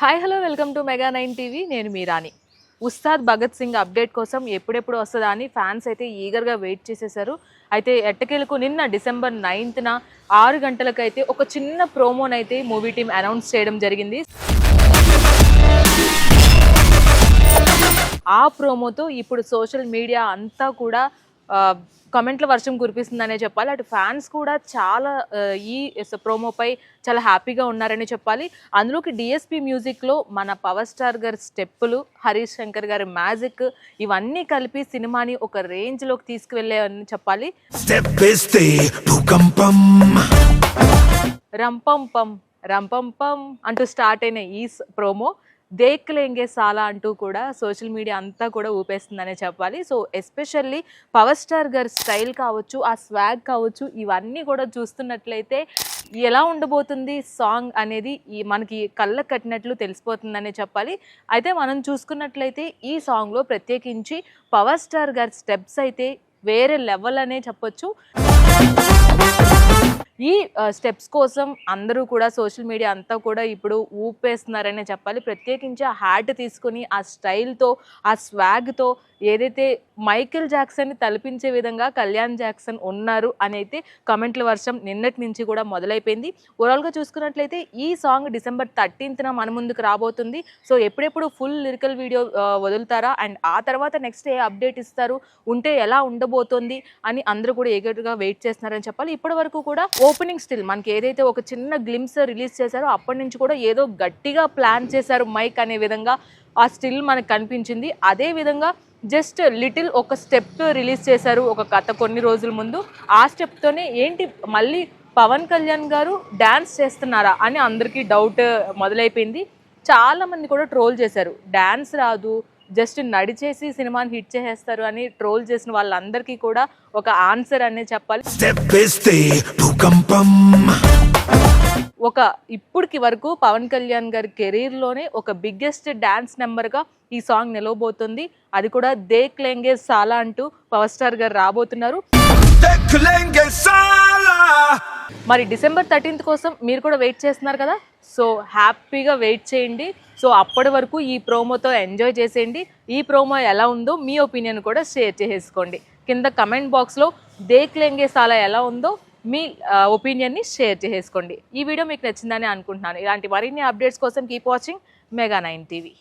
Hi hello welcome to mega 9 TV. నేను మీ రాణి. Ustaad Bhagat Singh update కోసం ఎప్పుడెప్పుడు వస్తుందా అని ఫ్యాన్స్ అయితే ఈగర్గా వెయిట్ చేసేసారు. అయితే ఎట్టకేలకు నిన్న డిసెంబర్ 9న 6 గంటలకైతే ఒక చిన్న ప్రోమోనైతే మూవీ టీం అనౌన్స్ చేయడం జరిగింది. ఆ ప్రోమోతో ఇప్పుడు సోషల్ మీడియా అంతా కూడా కమెంట్ల వర్షం కురిపిస్తుందనే చెప్పాలి. అటు ఫ్యాన్స్ కూడా చాలా ఈ ప్రోమోపై చాలా హ్యాపీగా ఉన్నారని చెప్పాలి. అందులోకి డిఎస్పి మ్యూజిక్లో మన పవర్ స్టార్ గారి స్టెప్పులు, హరీష్ శంకర్ గారి మ్యాజిక్ ఇవన్నీ కలిపి సినిమాని ఒక రేంజ్లోకి తీసుకువెళ్ళాయని చెప్పాలి. రంపంపం రంపంపం అంటూ స్టార్ట్ అయిన ఈ ప్రోమో దేక్ లేంగే సాలా అంటూ కూడా సోషల్ మీడియా అంతా కూడా ఊపేస్తుందనే చెప్పాలి. సో ఎస్పెషల్లీ పవర్ స్టార్ గారి స్టైల్ కావచ్చు, ఆ స్వాగ్ కావచ్చు, ఇవన్నీ కూడా చూస్తున్నట్లయితే ఎలా ఉండబోతుంది సాంగ్ అనేది మనకి కళ్ళకు కట్టినట్లు తెలిసిపోతుందనే చెప్పాలి. అయితే మనం చూసుకున్నట్లయితే ఈ సాంగ్లో ప్రత్యేకించి పవర్ స్టార్ గారి స్టెప్స్ అయితే వేరే లెవెల్ అనే చెప్పొచ్చు. ఈ స్టెప్స్ కోసం అందరూ కూడా సోషల్ మీడియా అంతా కూడా ఇప్పుడు ఊపేస్తున్నారనే చెప్పాలి. ప్రత్యేకించి ఆ హ్యాట్ తీసుకొని ఆ స్టైల్తో, ఆ స్వాగ్తో ఏదైతే మైకేల్ జాక్సన్ని తలపించే విధంగా కళ్యాణ్ జాక్సన్ ఉన్నారు అని అయితే కమెంట్ల వర్షం నిన్నటి నుంచి కూడా మొదలైపోయింది. ఓవరాల్గా చూసుకున్నట్లయితే ఈ సాంగ్ డిసెంబర్ 13న మన ముందుకు రాబోతుంది. సో ఎప్పుడెప్పుడు ఫుల్ లిరికల్ వీడియో వదులుతారా అండ్ ఆ తర్వాత నెక్స్ట్ ఏ అప్డేట్ ఇస్తారు, ఉంటే ఎలా ఉండబోతోంది అని అందరూ కూడా ఎగర్గా వెయిట్ చేస్తున్నారని చెప్పాలి. ఇప్పటి వరకు కూడా ఓపెనింగ్ స్టిల్ మనకి ఏదైతే ఒక చిన్న గ్లిమ్స్ రిలీజ్ చేశారో అప్పటి నుంచి కూడా ఏదో గట్టిగా ప్లాన్ చేశారు మైక్ అనే విధంగా ఆ స్టిల్ మనకు కనిపించింది. అదే విధంగా జస్ట్ లిటిల్ ఒక స్టెప్ రిలీజ్ చేశారు ఒక కథ కొన్ని రోజుల ముందు. ఆ స్టెప్తోనే ఏంటి మళ్ళీ పవన్ కళ్యాణ్ గారు డ్యాన్స్ చేస్తున్నారా అని అందరికీ డౌట్ మొదలైపోయింది. చాలామంది కూడా ట్రోల్ చేశారు, డ్యాన్స్ రాదు జస్ట్ నడిచేసి సినిమాని హిట్ చేసేస్తారు అని ట్రోల్ చేసిన వాళ్ళందరికీ కూడా ఒక ఆన్సర్ అనే చెప్పాలి. ఒక ఇప్పటికి వరకు పవన్ కళ్యాణ్ గారి కెరీర్లోనే ఒక బిగ్గెస్ట్ డాన్స్ నెంబర్గా ఈ సాంగ్ నిలవబోతుంది. అది కూడా దేక్ లేంగే సాలా అంటూ పవర్ స్టార్ గారు రాబోతున్నారు. మరి డిసెంబర్ 13th కోసం మీరు కూడా వెయిట్ చేస్తున్నారు కదా, సో హ్యాపీగా వెయిట్ చేయండి. సో అప్పటి వరకు ఈ ప్రోమోతో ఎంజాయ్ చేసేయండి. ఈ ప్రోమో ఎలా ఉందో మీ ఒపీనియన్ కూడా షేర్ చేసుకోండి. కింద కమెంట్ బాక్స్లో దేక్ లేంగే సాలా ఎలా ఉందో మీ ఒపీనియన్ని షేర్ చేసుకోండి. ఈ వీడియో మీకు నచ్చిందని అనుకుంటున్నాను. ఇలాంటి మరిన్ని అప్డేట్స్ కోసం కీప్ వాచింగ్ మెగా 9 టీవీ.